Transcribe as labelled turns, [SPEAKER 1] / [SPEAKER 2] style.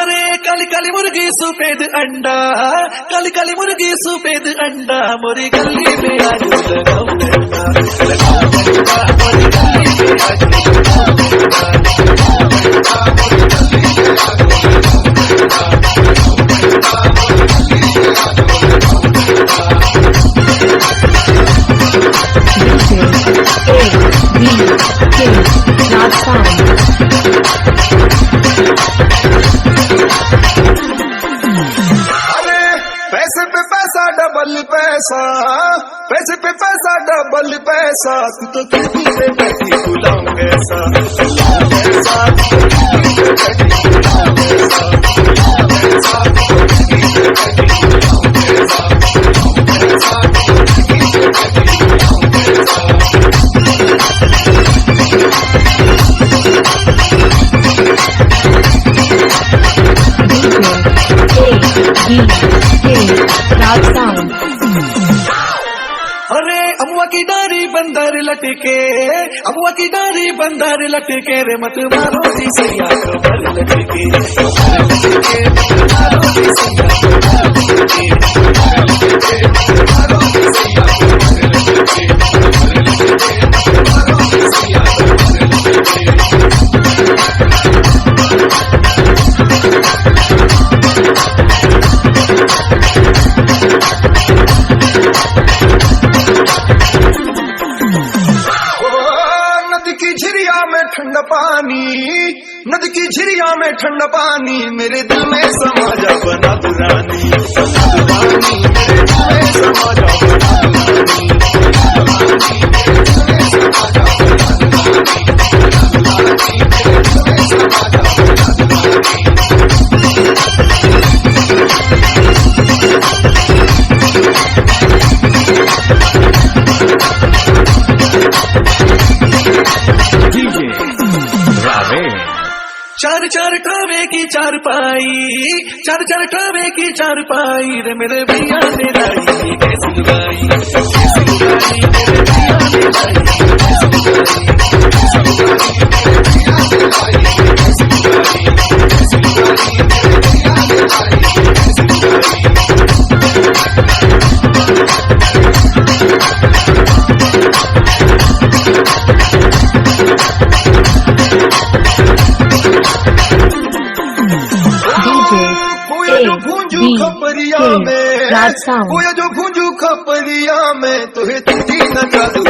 [SPEAKER 1] अरे काली काली मुर्गी सफेद अंडा, काली काली मुर्गी सफेद अंडा, मोरी गली में आज लगाओ डंडा, लगाओ डंडा, मोरी गली में आज लगाओ डंडा, लगाओ डंडा, मोरी गली में आज लगाओ डंडा, लगाओ डंडा, मोरी गली में आज लगाओ
[SPEAKER 2] पैसे पे पैसा डबल पैसा, पैसे पे पैसा डबल पैसा, तू तो खिड़की पे बैठी गुलाम कैसा, गुलाम कैसा, तू तो खिड़की पे बैठी गुलाम कैसा, गुलाम कैसा, तू तो खिड़की पे बैठी गुलाम कैसा, गुलाम कैसा, तू तो खिड़की पे बैठी गुलाम कैसा।
[SPEAKER 1] अरे अमुआ की डारी बंदर लटके, अमुआ की डारी बंदर लटके, रे मत मारो जी सैया कमर लटके, कमर लटके, मत मारो जी सैया कमर लटके, कमर लटके, मत मारो जी सैया कमर लटके, कमर लटके, मत मारो जी सैया कमर लटके।
[SPEAKER 2] ठंडा पानी, नदी की झिरिया में ठंडा पानी, मेरे दिल में समा जा बना दुरानी, बना दुरानी, मेरे दिल में समा जा बना दुरानी, बना दुरानी, मेरे दिल में समा जा बना दुरानी, बना दुरानी, मेरे दिल में समा जा बना दुरानी।
[SPEAKER 1] चार चार ठावे की चार पाई, चार चार ठावे की चार पाई, रे मेरे भैया ने लाई कैसी लुगाई, कैसी लुगाई, मेरे भैया ने लाई कैसी लुगाई, कैसी लुगाई, मेरे भैया ने लाई कैसी लुगाई, कैसी लुगाई, मेरे भैया ने लाई कैसी लुगाई। कोया जो भूंजू खपरिया में, कोया जो भूंजू खपरिया में, तुहे तुझी न जादू